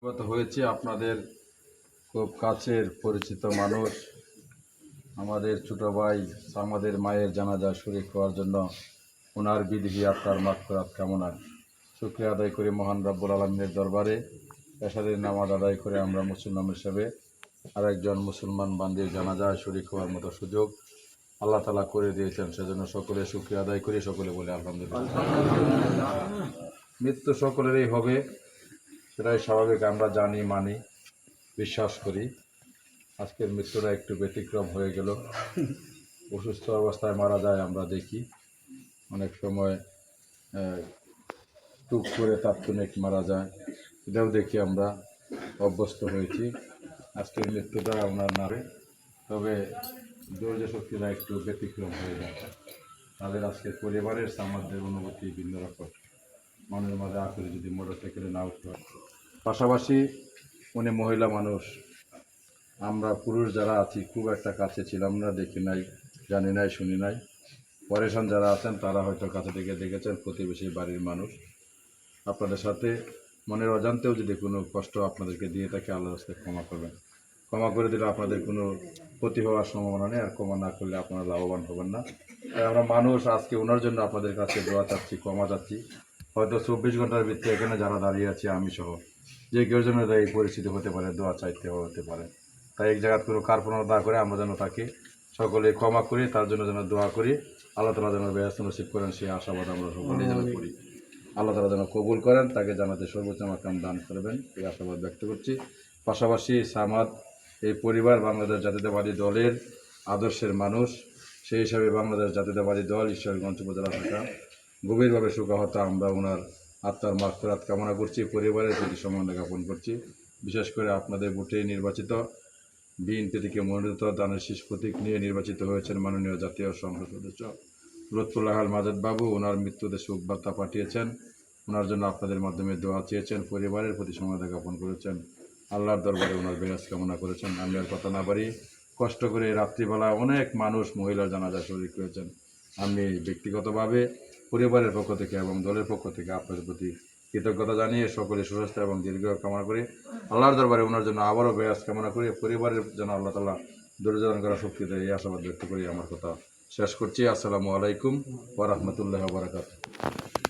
গত হয়েছে আপনাদের খুব কাছের পরিচিত মানুষ আমাদের ছোট ভাই আমাদের মায়ের জানাজা শরীক হওয়ার জন্য ওনার বিধি আত্মার মাগফিরাত কামনা শুকরিয়া আদায় করে মহান রব্বুল আলামিনের দরবারে এশারের নামাজ আদায় করে আমরা মুসলমান হিসেবে আরেকজন মুসলমান বান্দির জানাজায় শরীক হওয়ার মতো সুযোগ আল্লাহ তাআলা করে দিয়েছেন। সেজন্য সকলে শুকরিয়া আদায় করি, সকলে বলে আলহামদুলিল্লাহ। মৃত্যু সকলেরই হবে, সেটাই স্বাভাবিক, আমরা জানি, মানি, বিশ্বাস করি। আজকের মৃত্যুটা একটু ব্যতিক্রম হয়ে গেল। অসুস্থ অবস্থায় মারা যায় আমরা দেখি, অনেক সময় টুক করে তাৎক্ষণিক মারা যায়, এটাও দেখি, আমরা অভ্যস্ত হয়েছি। আজকের মৃত্যুটা ওনার নামে, তবে ধৈর্য শক্তিটা একটু ব্যতিক্রম হয়ে যায়। তাদের আজকের পরিবারের সামাদের অনুভূতি ভিন্ন রকম। মনের মাঝে আঁকড়ে যদি মোটরসাইকেলে না উঠতে হয়। পাশাপাশি উনি মহিলা মানুষ, আমরা পুরুষ যারা আছি খুব একটা কাছে ছিলাম না, দেখি নাই, জানি নাই, শুনি নাই। পরেশান যারা আছেন তারা হয়তো কাছে থেকে দেখেছেন, প্রতিবেশী বাড়ির মানুষ। আপনাদের সাথে মনের অজান্তেও যদি কোনো কষ্ট আপনাদেরকে দিয়ে থাকে, আল্লাহর কাছে ক্ষমা করবেন। ক্ষমা করে দিলে আপনাদের কোনো ক্ষতি হওয়ার সম্ভাবনা নেই, আর ক্ষমা না করলে আপনারা লাভবান হবেন না। তাই আমরা মানুষ আজকে ওনার জন্য আপনাদের কাছে দোয়া চাচ্ছি, ক্ষমা চাচ্ছি। হয়তো 24 ঘন্টার ভিতরে এখানে যারা দাঁড়িয়ে আছি, আমি সহ, যে কেউ জন্য এই পরিস্থিতি হতে পারে, দোয়া চাইতে হতে পারে। তাই এক জায়গায় কোনো কার্পণ্য না করে আমরা যেন তাকে সকলে ক্ষমা করি, তার জন্য যেন দোয়া করি, আল্লাহ তাআলা যেন ব্যস্ত নসিব করেন, সেই আশাবাদ আমরা সকলেই যেন করি। আল্লাহ তাআলা যেন কবুল করেন, তাকে জানাতে সর্বোচ্চ মাকাম দান করবেন, এই আশাবাদ ব্যক্ত করছি। পাশাপাশি সামাদ এই পরিবার বাংলাদেশ জাতীয়তাবাদী দলের আদর্শের মানুষ, সেই হিসাবে বাংলাদেশ জাতীয়তাবাদী দল ঈশ্বরগঞ্জ উপজেলা শাখা গভীরভাবে শোকাহত। আমরা ওনার আত্মার মাগফিরাত কামনা করছি, পরিবারের প্রতি সম্মান জ্ঞাপন করছি। বিশেষ করে আপনাদের ভোটে নির্বাচিত, বিএনপি থেকে মনোনীত দানের শীষ প্রতীক নিয়ে নির্বাচিত হয়েছেন মাননীয় জাতীয় সংসদ সদস্য লুৎফুল্লাহ আল মাজেদ বাবু। ওনার মৃত্যুতে শোক বার্তা পাঠিয়েছেন, ওনার জন্য আপনাদের মাধ্যমে দোয়া চেয়েছেন, পরিবারের প্রতি সম্মান জ্ঞাপন করেছেন, আল্লাহর দরবারে ওনার বেরাজ কামনা করেছেন। আমি আর কথা না বাড়ি, কষ্ট করে রাত্রিবেলা অনেক মানুষ মহিলার জানাজা শরীক হয়েছেন। আমি ব্যক্তিগতভাবে পরিবারের পক্ষ থেকে এবং দলের পক্ষ থেকে আপনাদের প্রতি কৃতজ্ঞতা জানিয়ে সকলে সুস্বাস্থ্য এবং দীর্ঘ কামনা করে আল্লাহর দরবারে ওনার জন্য আবারও বেয়াস কামনা করে পরিবারের জন্য আল্লাহ তাআলা ধৈর্য ধারণ করার শক্তি দেয়, এই আশাবাদ ব্যক্ত করে আমার কথা শেষ করছি। আসসালামু আলাইকুম ওয়া রাহমাতুল্লাহি ওয়া বারাকাতুহু।